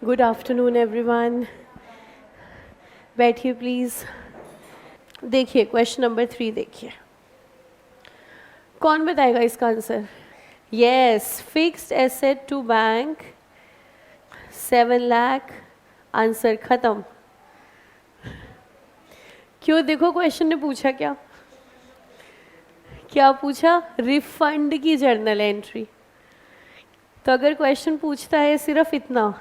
Good afternoon everyone. बैठिए please. देखिए question number 3 देखिए, कौन बताएगा इसका answer? Yes, fixed asset to bank 7 lakh. Answer खत्म। क्यों? देखो क्वेश्चन ने पूछा क्या क्या पूछा? रिफंड की जर्नल एंट्री। तो अगर क्वेश्चन पूछता है सिर्फ इतना,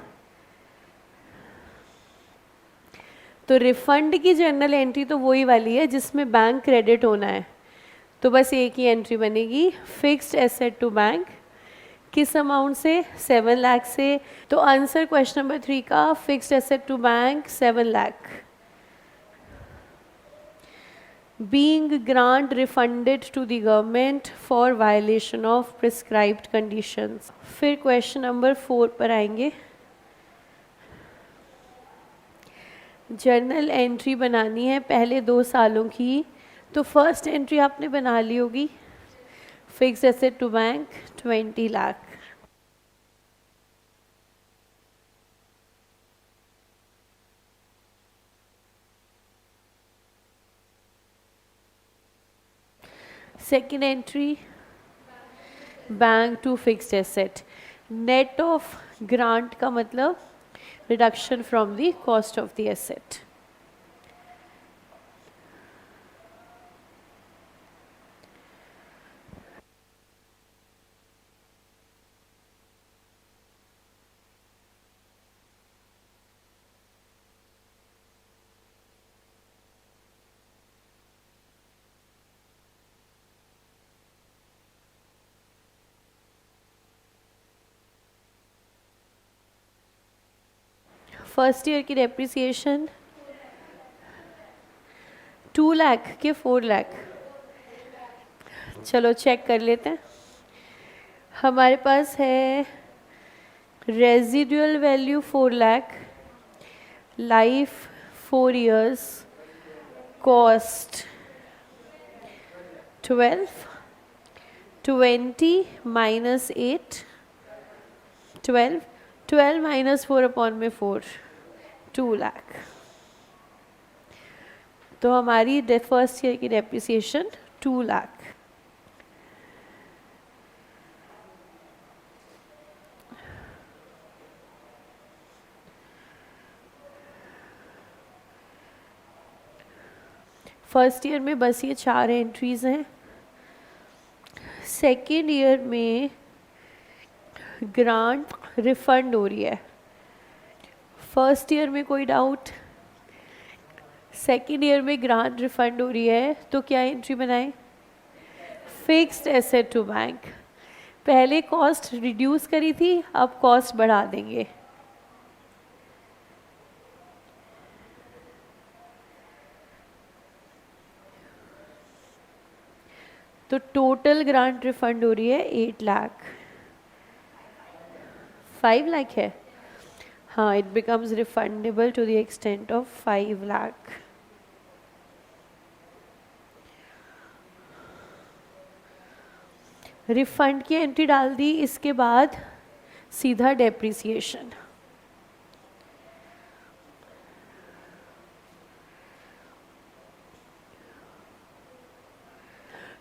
तो रिफंड की जर्नल एंट्री तो वही वाली है जिसमें बैंक क्रेडिट होना है। तो बस एक ही एंट्री बनेगी, फिक्स्ड एसेट टू बैंक। किस अमाउंट से? 7 लाख से। तो आंसर क्वेश्चन नंबर 3 का fixed asset to bank 7 lakh. Being grant refunded to the government for violation of prescribed conditions. फिर क्वेश्चन नंबर 4 पर आएंगे। जर्नल एंट्री बनानी है पहले 2 सालों की। तो फर्स्ट एंट्री आपने बना ली होगी, fixed asset to bank 20 lakh. Second entry, bank to fixed asset. Net of grant का मतलब reduction from the cost of the asset. First year की डेप्रिसिएशन 2 लाख के 4 लाख? चलो चेक कर लेते हैं। हमारे पास है residual value 4 lakh, life 4 years, cost 12, 20 minus 8, 12, 12 minus 4 upon में 4, 2 लाख। तो हमारी फर्स्ट ईयर की डेप्रिसिएशन 2 लाख। फर्स्ट ईयर में बस ये 4 एंट्रीज हैं। सेकेंड ईयर में ग्रांट रिफंड हो रही है। फर्स्ट ईयर में कोई डाउट? सेकेंड ईयर में ग्रांट रिफंड हो रही है तो क्या एंट्री बनाएं? Fixed asset to bank. पहले कॉस्ट रिड्यूस करी थी, अब कॉस्ट बढ़ा देंगे। तो टोटल ग्रांट रिफंड हो रही है 8 लाख। 5 लाख है, हाँ, it becomes refundable to the extent of 5 lakh. Refund की एंट्री डाल दी, इसके बाद सीधा डेप्रिसिएशन।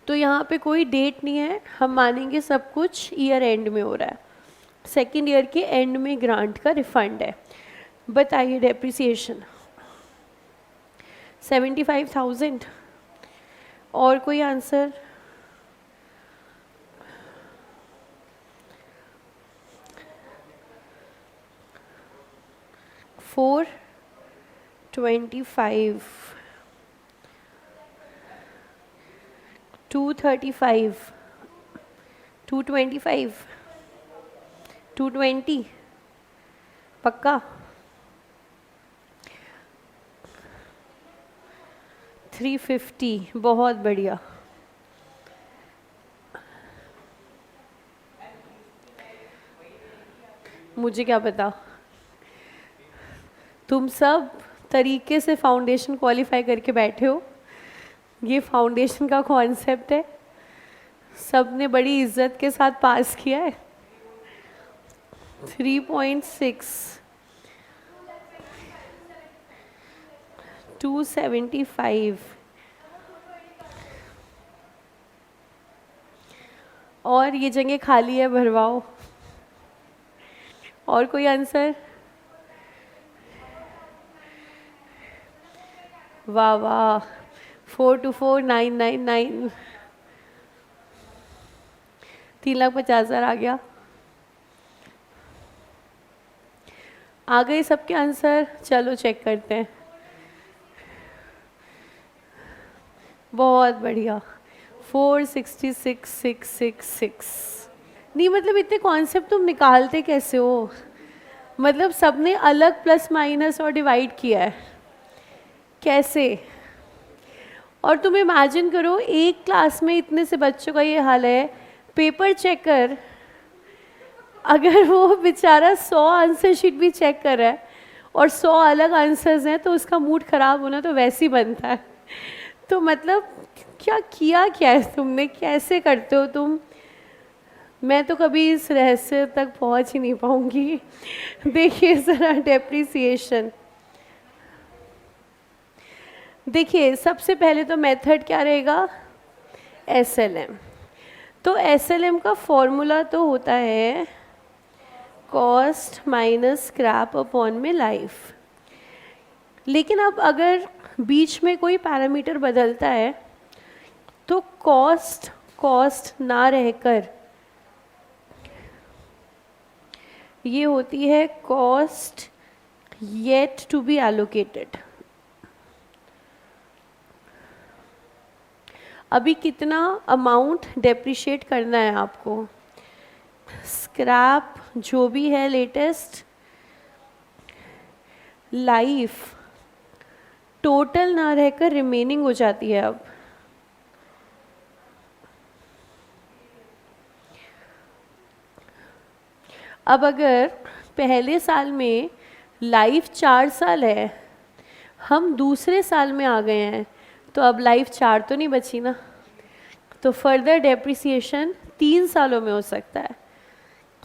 तो यहाँ पे कोई डेट नहीं है, हम मानेंगे सब कुछ ईयर एंड में हो रहा है। सेकेंड ईयर के एंड में ग्रांट का रिफंड है। बताइए डेप्रिसिएशन 75,000। और कोई आंसर? फोर 25, 235, 225, 220 पक्का? 350, बहुत बढ़िया। मुझे क्या पता, तुम सब तरीके से फाउंडेशन क्वालिफाई करके बैठे हो। ये फाउंडेशन का कॉन्सेप्ट है, सब ने बड़ी इज्जत के साथ पास किया है। 3.6 275 और ये जगह खाली है, भरवाओ। और कोई आंसर? वाह वाह, 424,999, 3,50,000 आ गया। आ गए सबके आंसर? चलो चेक करते हैं। बहुत बढ़िया, 466,666। नहीं मतलब इतने कॉन्सेप्ट तुम निकालते कैसे हो? मतलब सबने अलग प्लस माइनस और डिवाइड किया है, कैसे? और तुम इमेजिन करो एक क्लास में इतने से बच्चों का ये हाल है, पेपर चेक कर, अगर वो बेचारा 100 आंसर शीट भी चेक कर रहा है और 100 अलग आंसर्स हैं तो उसका मूड खराब होना तो वैसे ही बनता है। तो मतलब क्या किया क्या है तुमने, कैसे करते हो तुम? मैं तो कभी इस रहस्य तक पहुंच ही नहीं पाऊंगी। देखिए ज़रा डेप्रिसिएशन, देखिए सबसे पहले तो मेथड क्या रहेगा, SLM। तो SLM का फॉर्मूला तो होता है कॉस्ट माइनस स्क्रैप अपॉन में लाइफ। लेकिन अब अगर बीच में कोई पैरामीटर बदलता है तो कॉस्ट ना रहकर ये होती है cost yet to be allocated. अभी कितना अमाउंट डेप्रिशिएट करना है आपको, स्क्रैप जो भी है लेटेस्ट, लाइफ टोटल ना रहकर रिमेनिंग हो जाती है। अब अगर पहले साल में लाइफ 4 साल है, हम दूसरे साल में आ गए हैं, तो अब लाइफ 4 तो नहीं बची ना, तो फर्दर डेप्रिसिएशन 3 सालों में हो सकता है,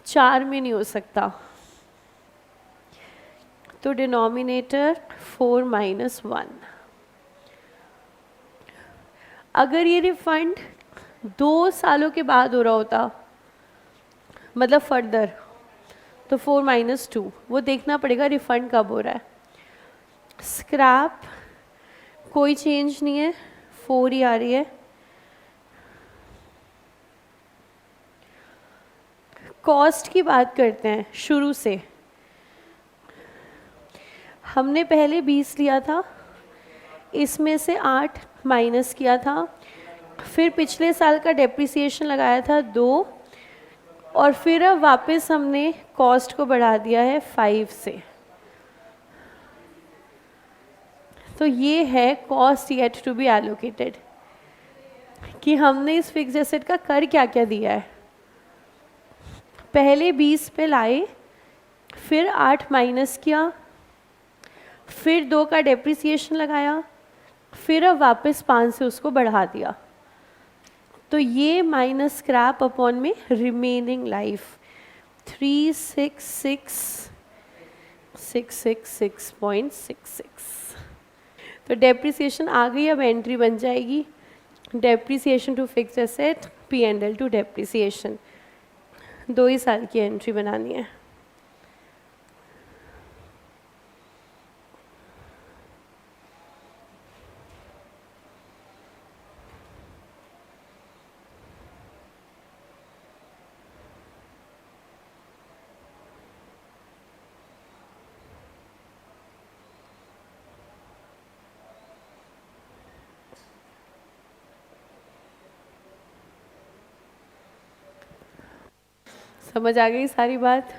4 में नहीं हो सकता। तो डिनोमिनेटर 4 माइनस 1। अगर ये रिफंड 2 सालों के बाद हो रहा होता, मतलब फर्दर, तो 4 माइनस 2, वो देखना पड़ेगा रिफंड कब हो रहा है। स्क्रैप कोई चेंज नहीं है, 4 ही आ रही है। कॉस्ट की बात करते हैं शुरू से। हमने पहले 20 लिया था, इसमें से 8 माइनस किया था, फिर पिछले साल का डेप्रिसिएशन लगाया था 2, और फिर अब वापस हमने कॉस्ट को बढ़ा दिया है 5 से। तो ये है cost yet to be allocated, कि हमने इस फिक्स एसेट का कर क्या क्या दिया है। पहले 20 पे लाए, फिर 8 माइनस किया, फिर 2 का डेप्रिसिएशन लगाया, फिर अब वापस 5 से उसको बढ़ा दिया। तो ये माइनस स्क्रैप अपॉन में रिमेनिंग लाइफ 366,666.66। तो डेप्रिसिएशन आ गई, अब एंट्री बन जाएगी depreciation to fix asset, P&L to depreciation. 2 ही साल की एंट्री बनानी है। समझ आ गई सारी बात?